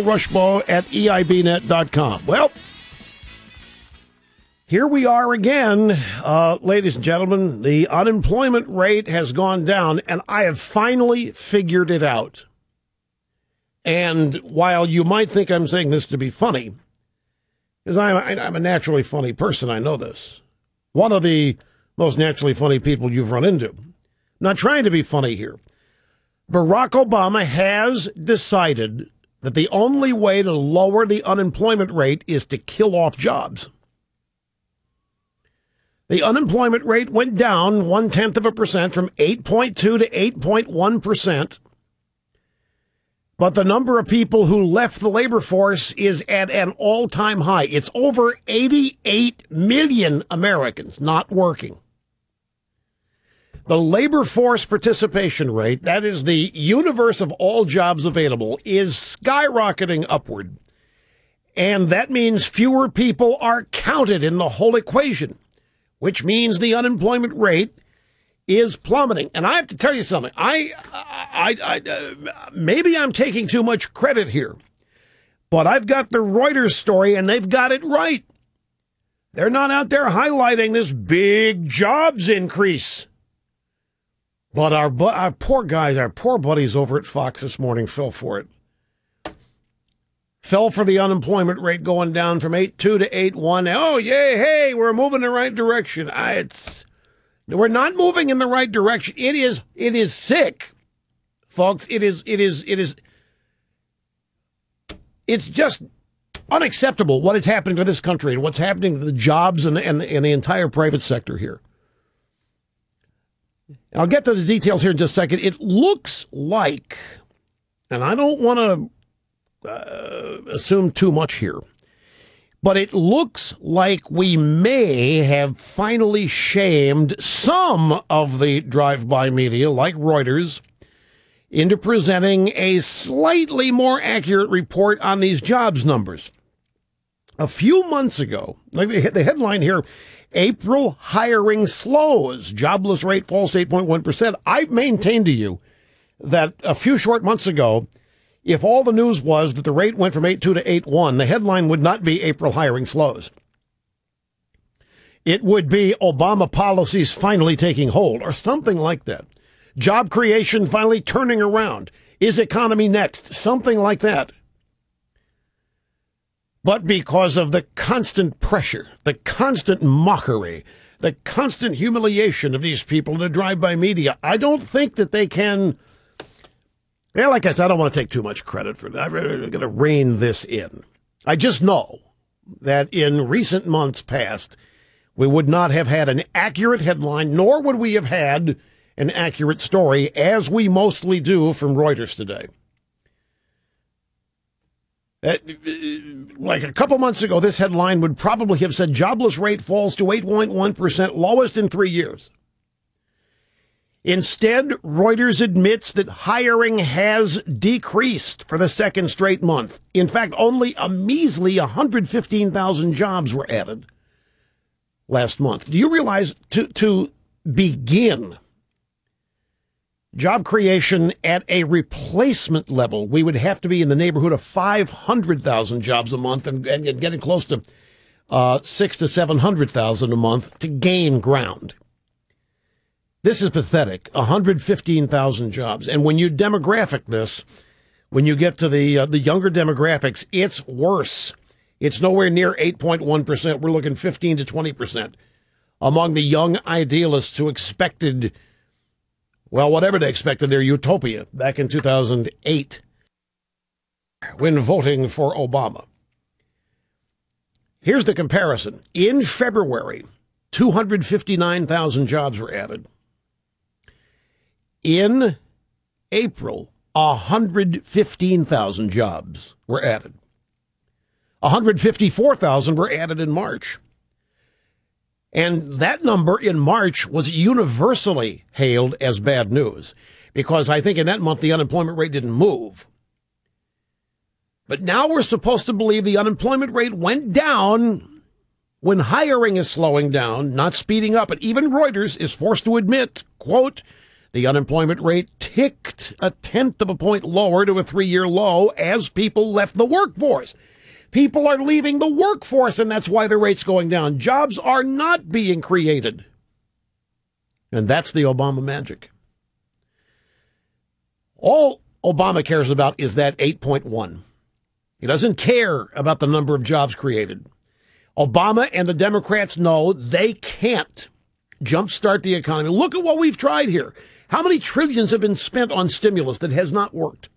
Rushbaugh at EIBnet.com. Well, here we are again, ladies and gentlemen. The unemployment rate has gone down, and I have finally figured it out. And while you might think I'm saying this to be funny, because I'm a naturally funny person, I know this. One of the most naturally funny people you've run into. I'm not trying to be funny here. Barack Obama has decided that the only way to lower the unemployment rate is to kill off jobs. The unemployment rate went down 0.1% from 8.2 to 8.1%. But the number of people who left the labor force is at an all-time high. It's over 88 million Americans not working. The labor force participation rate, that is the universe of all jobs available, is skyrocketing upward. And that means fewer people are counted in the whole equation, which means the unemployment rate is plummeting. And I have to tell you something. Maybe I'm taking too much credit here, but I've got the Reuters story and they've got it right. They're not out there highlighting this big jobs increase. But our poor guys, our poor buddies over at Fox this morning fell for it. Fell for the unemployment rate going down from 8.2 to 8.1. Oh, yay, hey, we're moving in the right direction. We're not moving in the right direction. It is sick, folks. It's just unacceptable what is happening to this country and what's happening to the jobs and the entire private sector here. I'll get to the details here in just a second. It looks like, and I don't want to assume too much here, but it looks like we may have finally shamed some of the drive-by media, like Reuters, into presenting a slightly more accurate report on these jobs numbers. A few months ago, like the headline here, April hiring slows, jobless rate falls to 8.1%. I maintained to you that a few short months ago, if all the news was that the rate went from 8.2 to 8.1, the headline would not be April hiring slows. It would be Obama policies finally taking hold or something like that. Job creation finally turning around. Is economy next? Something like that. But because of the constant pressure, the constant mockery, the constant humiliation of these people in the drive-by media, I don't think that they can... Yeah, like I said, I don't want to take too much credit for that. I'm going to rein this in. I just know that in recent months past, we would not have had an accurate headline, nor would we have had an accurate story, as we mostly do from Reuters today. Like a couple months ago, this headline would probably have said jobless rate falls to 8.1%, lowest in 3 years. Instead, Reuters admits that hiring has decreased for the second straight month. In fact, only a measly 115,000 jobs were added last month. Do you realize to begin job creation at a replacement level, we would have to be in the neighborhood of 500,000 jobs a month and getting close to 600,000 to 700,000 a month to gain ground. This is pathetic, 115,000 jobs. And when you demographic this, when you get to the younger demographics, it's worse. It's nowhere near 8.1%. We're looking 15 to 20% among the young idealists who expected, well, whatever they expected, their utopia back in 2008 when voting for Obama. Here's the comparison. In February, 259,000 jobs were added. In April, 115,000 jobs were added. 154,000 were added in March. And that number in March was universally hailed as bad news, because I think in that month the unemployment rate didn't move. But now we're supposed to believe the unemployment rate went down when hiring is slowing down, not speeding up. And even Reuters is forced to admit, quote, The unemployment rate ticked 1/10 of a point lower to a 3-year low as people left the workforce. People are leaving the workforce, and that's why the rate's going down. Jobs are not being created. And that's the Obama magic. All Obama cares about is that 8.1. He doesn't care about the number of jobs created. Obama and the Democrats know they can't jumpstart the economy. Look at what we've tried here. How many trillions have been spent on stimulus that has not worked?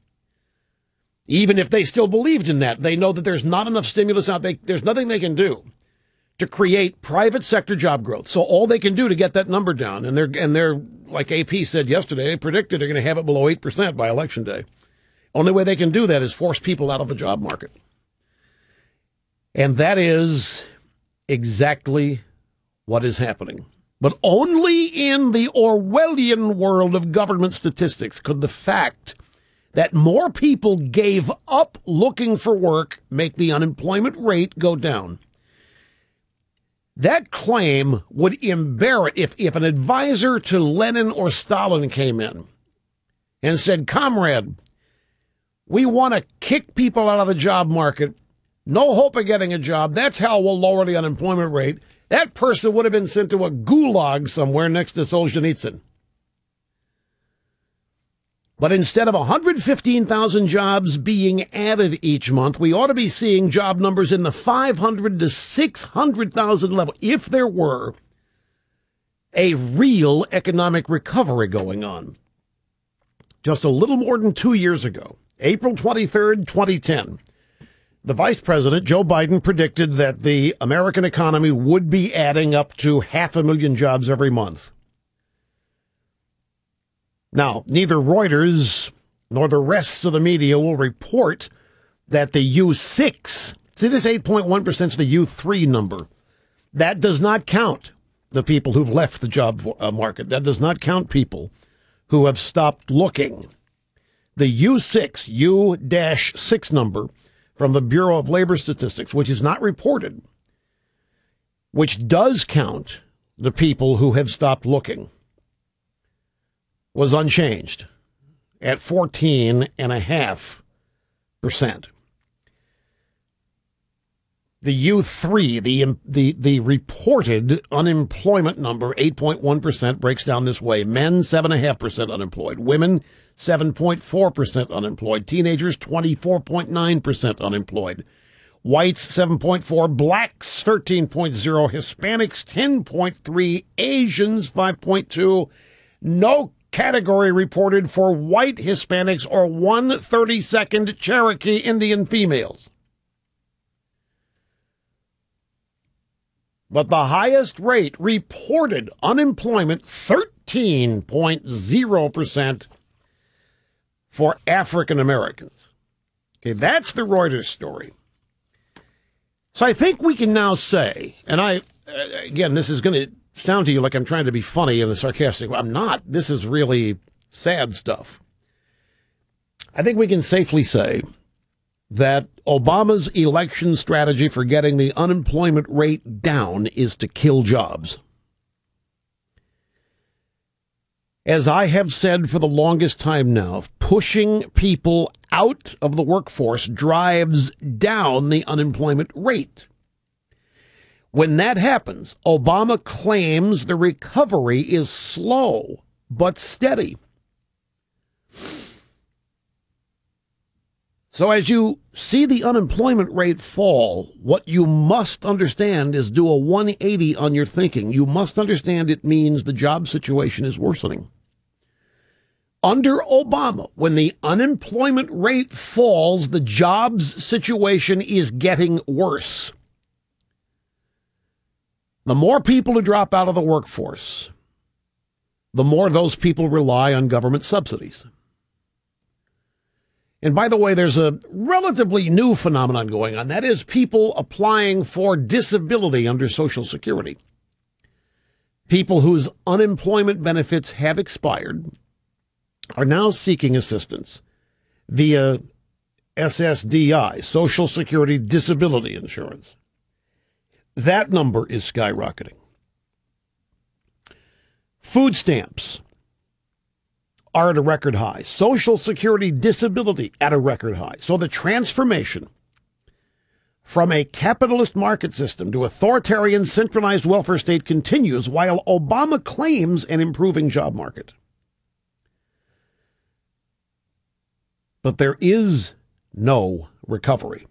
Even if they still believed in that, they know that there's not enough stimulus out there. There's nothing they can do to create private sector job growth. So all they can do to get that number down, and they're like AP said yesterday, they predicted they're going to have it below 8% by election day. Only way they can do that is force people out of the job market. And that is exactly what is happening. But only in the Orwellian world of government statistics could the fact that more people gave up looking for work make the unemployment rate go down. That claim would embarrass if an advisor to Lenin or Stalin came in and said, "Comrade, we want to kick people out of the job market. No hope of getting a job. That's how we'll lower the unemployment rate." That person would have been sent to a gulag somewhere next to Solzhenitsyn. But instead of 115,000 jobs being added each month, we ought to be seeing job numbers in the 500 to 600,000 level if there were a real economic recovery going on. Just a little more than 2 years ago, April 23rd, 2010, the vice president, Joe Biden, predicted that the American economy would be adding up to 500,000 jobs every month. Now, neither Reuters nor the rest of the media will report that the U6, see this 8.1% is the U3 number. That does not count the people who've left the job market. That does not count people who have stopped looking. The U6 number from the Bureau of Labor Statistics, which is not reported, which does count the people who have stopped looking, was unchanged at 14.5%. The U3, the reported unemployment number, 8.1%, breaks down this way. Men, 7.5% unemployed. Women, 7.4% unemployed. Teenagers, 24.9% unemployed. Whites, 7.4%. Blacks, 13.0%. Hispanics, 10.3%. Asians, 5.2%. No category reported for white Hispanics or 1/32nd Cherokee Indian females. But the highest rate reported unemployment, 13.0% for African Americans. Okay, that's the Reuters story. So I think we can now say, and again, this is going to sound to you like I'm trying to be funny and sarcastic. I'm not. This is really sad stuff. I think we can safely say that Obama's election strategy for getting the unemployment rate down is to kill jobs. As I have said for the longest time now, pushing people out of the workforce drives down the unemployment rate. When that happens, Obama claims the recovery is slow but steady. So as you see the unemployment rate fall, what you must understand is do a 180 on your thinking. You must understand it means the job situation is worsening. Under Obama, when the unemployment rate falls, the jobs situation is getting worse. The more people who drop out of the workforce, the more those people rely on government subsidies. And by the way, there's a relatively new phenomenon going on. That is people applying for disability under Social Security. People whose unemployment benefits have expired are now seeking assistance via SSDI, Social Security Disability Insurance. That number is skyrocketing. Food stamps are at a record high. Social Security disability at a record high. So the transformation from a capitalist market system to authoritarian centralized welfare state continues while Obama claims an improving job market. But there is no recovery.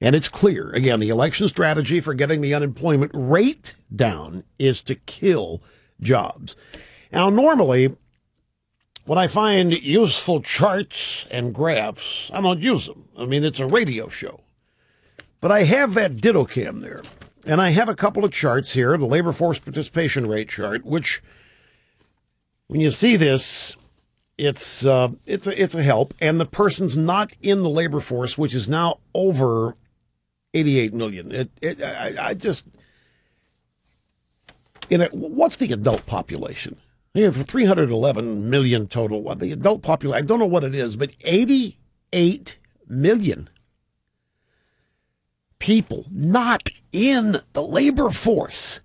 And it's clear, again, the election strategy for getting the unemployment rate down is to kill jobs. Now, normally, when I find useful charts and graphs, I don't use them. I mean, it's a radio show. But I have that ditto cam there. And I have a couple of charts here, the labor force participation rate chart, which, when you see this, it's a help. And the person's not in the labor force, which is now over 88 million. What's the adult population? You have 311 million total. What the adult population? I don't know what it is, but 88 million people not in the labor force.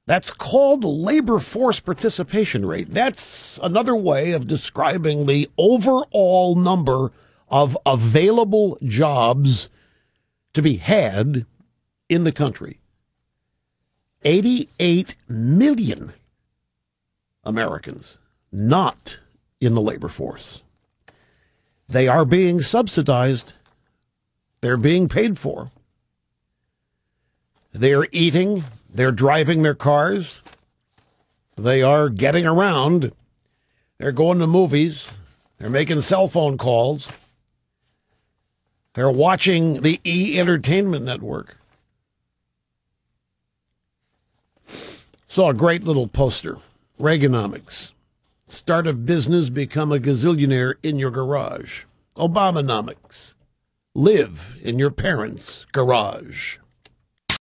That's called labor force participation rate. That's another way of describing the overall number of available jobs to be had in the country. 88 million Americans not in the labor force. They are being subsidized. They're being paid for. They're eating. They're driving their cars. They are getting around. They're going to movies. They're making cell phone calls. They're watching the E-Entertainment Network. Saw a great little poster. Reaganomics. Start a business, become a gazillionaire in your garage. Obamonomics. Live in your parents' garage.